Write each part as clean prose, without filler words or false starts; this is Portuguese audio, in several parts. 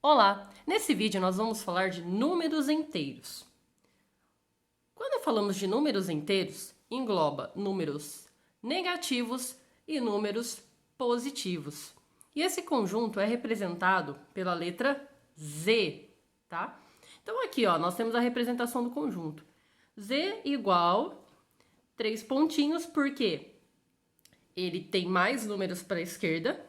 Olá! Nesse vídeo nós vamos falar de números inteiros. Quando falamos de números inteiros, engloba números negativos e números positivos. E esse conjunto é representado pela letra Z, tá? Então aqui, ó, nós temos a representação do conjunto. Z igual 3 pontinhos, porque ele tem mais números para a esquerda.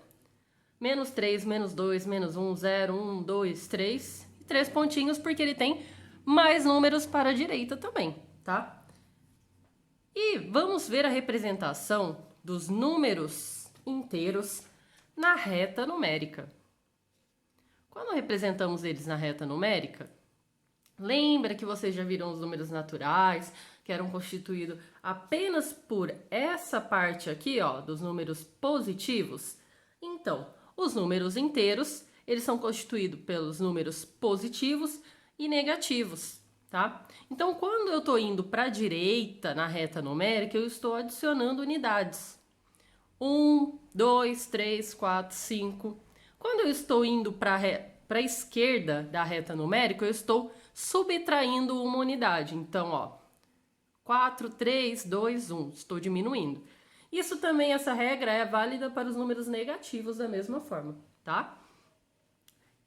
Menos 3, menos 2, menos 1, 0, 1, 2, 3. E 3 pontinhos porque ele tem mais números para a direita também, tá? E vamos ver a representação dos números inteiros na reta numérica. Quando representamos eles na reta numérica, lembra que vocês já viram os números naturais, que eram constituídos apenas por essa parte aqui, ó, dos números positivos? Então, os números inteiros, eles são constituídos pelos números positivos e negativos, tá? Então, quando eu estou indo para a direita na reta numérica, eu estou adicionando unidades. 1, 2, 3, 4, 5. Quando eu estou indo para a esquerda da reta numérica, eu estou subtraindo uma unidade. Então, ó, 4, 3, 2, 1. Estou diminuindo. Isso também, essa regra é válida para os números negativos da mesma forma, tá?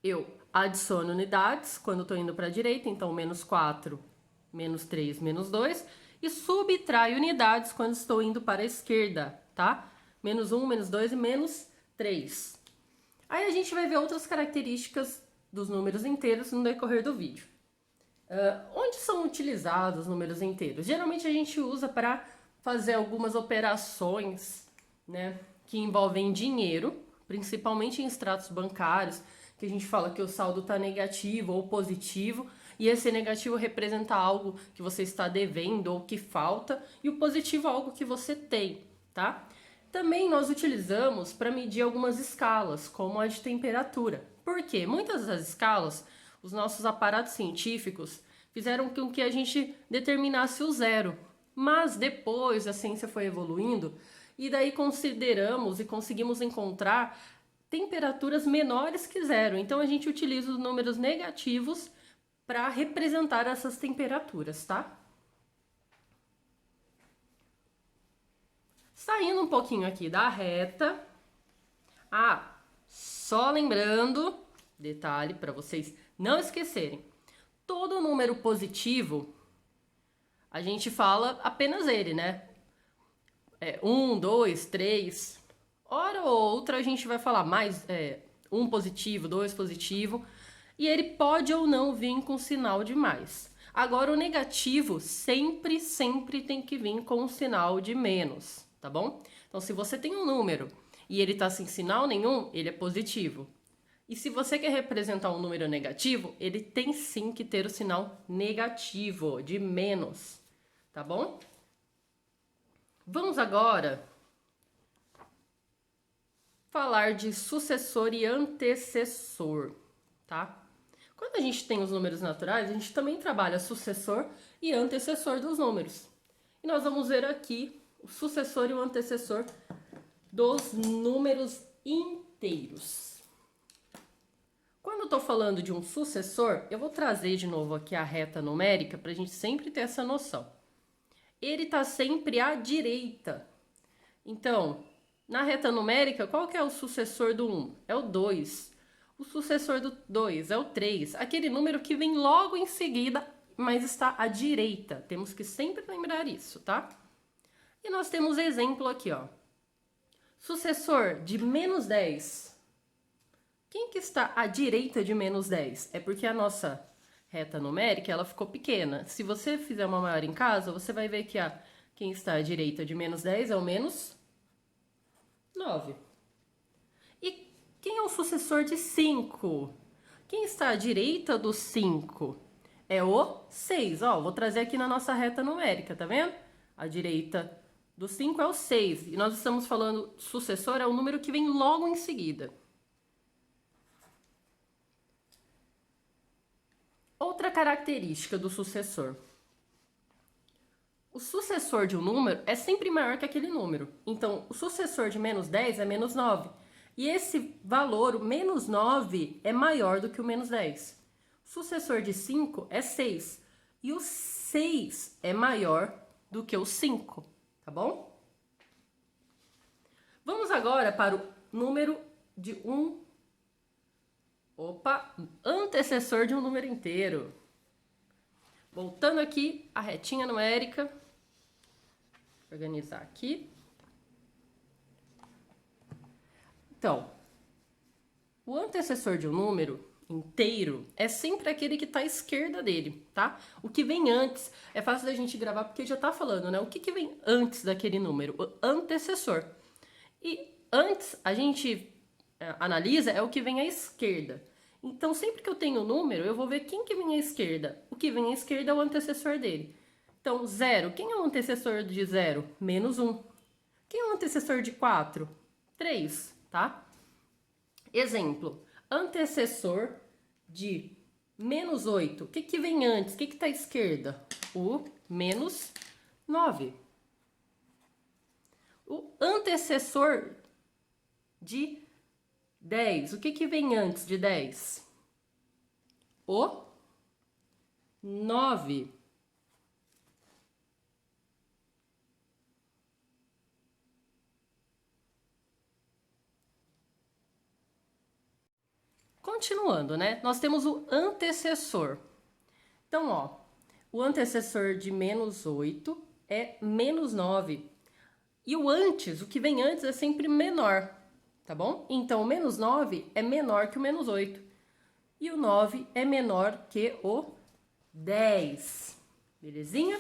Eu adiciono unidades quando estou indo para a direita, então menos 4, menos 3, menos 2. E subtraio unidades quando estou indo para a esquerda, tá? Menos 1, menos 2 e menos 3. Aí a gente vai ver outras características dos números inteiros no decorrer do vídeo. Onde são utilizados os números inteiros? Geralmente a gente usa para fazer algumas operações, né, que envolvem dinheiro, principalmente em extratos bancários, que a gente fala que o saldo está negativo ou positivo, e esse negativo representa algo que você está devendo ou que falta, e o positivo é algo que você tem, tá? Também nós utilizamos para medir algumas escalas, como a de temperatura. Por quê? Muitas das escalas, os nossos aparatos científicos fizeram com que a gente determinasse o zero. Mas depois a ciência foi evoluindo e daí consideramos e conseguimos encontrar temperaturas menores que zero. Então a gente utiliza os números negativos para representar essas temperaturas, tá? Saindo um pouquinho aqui da reta. Só lembrando, detalhe para vocês não esquecerem. Todo número positivo, a gente fala apenas ele, né? 1, 2, 3. Hora ou outra a gente vai falar mais 1 positivo, 2 positivo. E ele pode ou não vir com sinal de mais. Agora o negativo sempre tem que vir com um sinal de menos, tá bom? Então se você tem um número e ele tá sem sinal nenhum, ele é positivo. E se você quer representar um número negativo, ele tem sim que ter o sinal negativo, de menos, tá bom? Vamos agora falar de sucessor e antecessor, tá? Quando a gente tem os números naturais, a gente também trabalha sucessor e antecessor dos números. E nós vamos ver aqui o sucessor e o antecessor dos números inteiros. Quando eu estou falando de um sucessor, eu vou trazer de novo aqui a reta numérica para a gente sempre ter essa noção. Ele está sempre à direita. Então, na reta numérica, qual que é o sucessor do 1? É o 2. O sucessor do 2 é o 3. Aquele número que vem logo em seguida, mas está à direita. Temos que sempre lembrar isso, tá? E nós temos exemplo aqui, ó. Sucessor de menos 10. Quem que está à direita de menos 10? É porque a nossa reta numérica, ela ficou pequena. Se você fizer uma maior em casa, você vai ver que quem está à direita de menos 10 é o menos 9. E quem é o sucessor de 5? Quem está à direita do 5? É o 6. Ó, vou trazer aqui na nossa reta numérica, tá vendo? A direita do 5 é o 6. E nós estamos falando, sucessor é o número que vem logo em seguida. Outra característica do sucessor. O sucessor de um número é sempre maior que aquele número. Então, o sucessor de menos 10 é menos 9. E esse valor, o menos 9, é maior do que o menos 10. O sucessor de 5 é 6. E o 6 é maior do que o 5, tá bom? Vamos agora para o número de antecessor de um número inteiro. Voltando aqui a retinha numérica. Organizar aqui. Então, o antecessor de um número inteiro é sempre aquele que está à esquerda dele, tá? O que vem antes, é fácil da gente gravar porque já tá falando, né? O que vem antes daquele número? O antecessor. E antes, a gente analisa é o que vem à esquerda. Então, sempre que eu tenho um número, eu vou ver quem que vem à esquerda. O que vem à esquerda é o antecessor dele. Então, 0. Quem é o antecessor de 0? Menos 1. Quem é o antecessor de 4? 3, tá? Exemplo. Antecessor de menos 8. O que vem antes? O que está à esquerda? O menos 9. O antecessor de 10. O que vem antes de 10? O 9. Continuando, né? Nós temos o antecessor. Então, ó, o antecessor de menos 8 é menos 9. E o antes, o que vem antes é sempre menor, tá bom? Então, o menos 9 é menor que o menos 8. E o 9 é menor que o 10. Belezinha?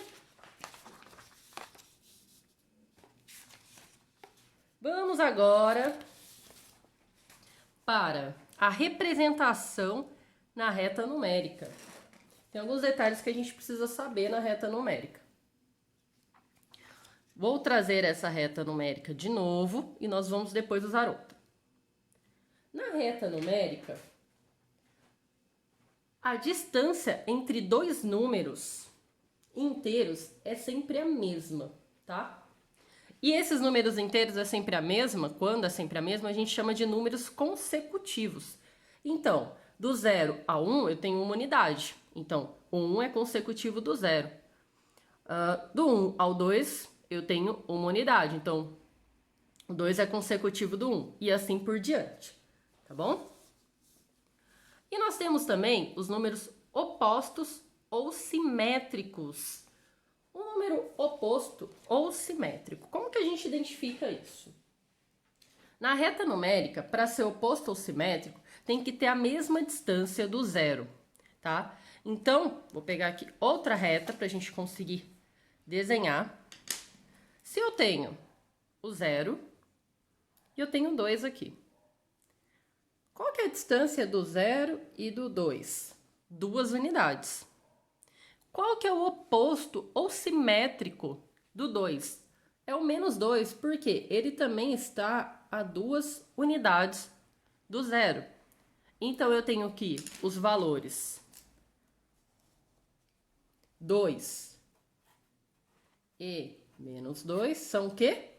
Vamos agora para a representação na reta numérica. Tem alguns detalhes que a gente precisa saber na reta numérica. Vou trazer essa reta numérica de novo e nós vamos depois usar outra. Na reta numérica, a distância entre dois números inteiros é sempre a mesma, tá? E esses números inteiros é sempre a mesma, quando é sempre a mesma, a gente chama de números consecutivos. Então, do 0 a 1 eu tenho uma unidade. Então, o 1 é consecutivo do 0. Do 1 ao 2 eu tenho uma unidade. Então, o 2 é consecutivo do 1 e assim por diante. Tá bom? E nós temos também os números opostos ou simétricos. Um número oposto ou simétrico. Como que a gente identifica isso? Na reta numérica, para ser oposto ou simétrico, tem que ter a mesma distância do 0, tá? Então, vou pegar aqui outra reta para a gente conseguir desenhar. Se eu tenho o 0 e eu tenho 2 aqui. Qual que é a distância do 0 e do 2? 2 unidades. Qual que é o oposto ou simétrico do 2? É o menos 2, porque ele também está a 2 unidades do 0. Então, eu tenho aqui os valores 2 e menos 2 são o quê?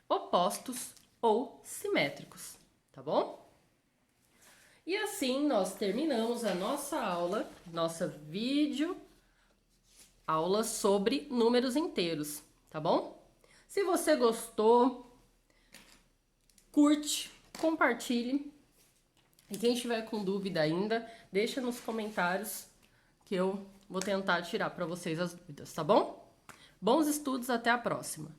Opostos ou simétricos, tá bom? E assim nós terminamos a nossa aula, nossa aula sobre números inteiros, tá bom? Se você gostou, curte, compartilhe. E quem estiver com dúvida ainda, deixa nos comentários que eu vou tentar tirar para vocês as dúvidas, tá bom? Bons estudos, até a próxima!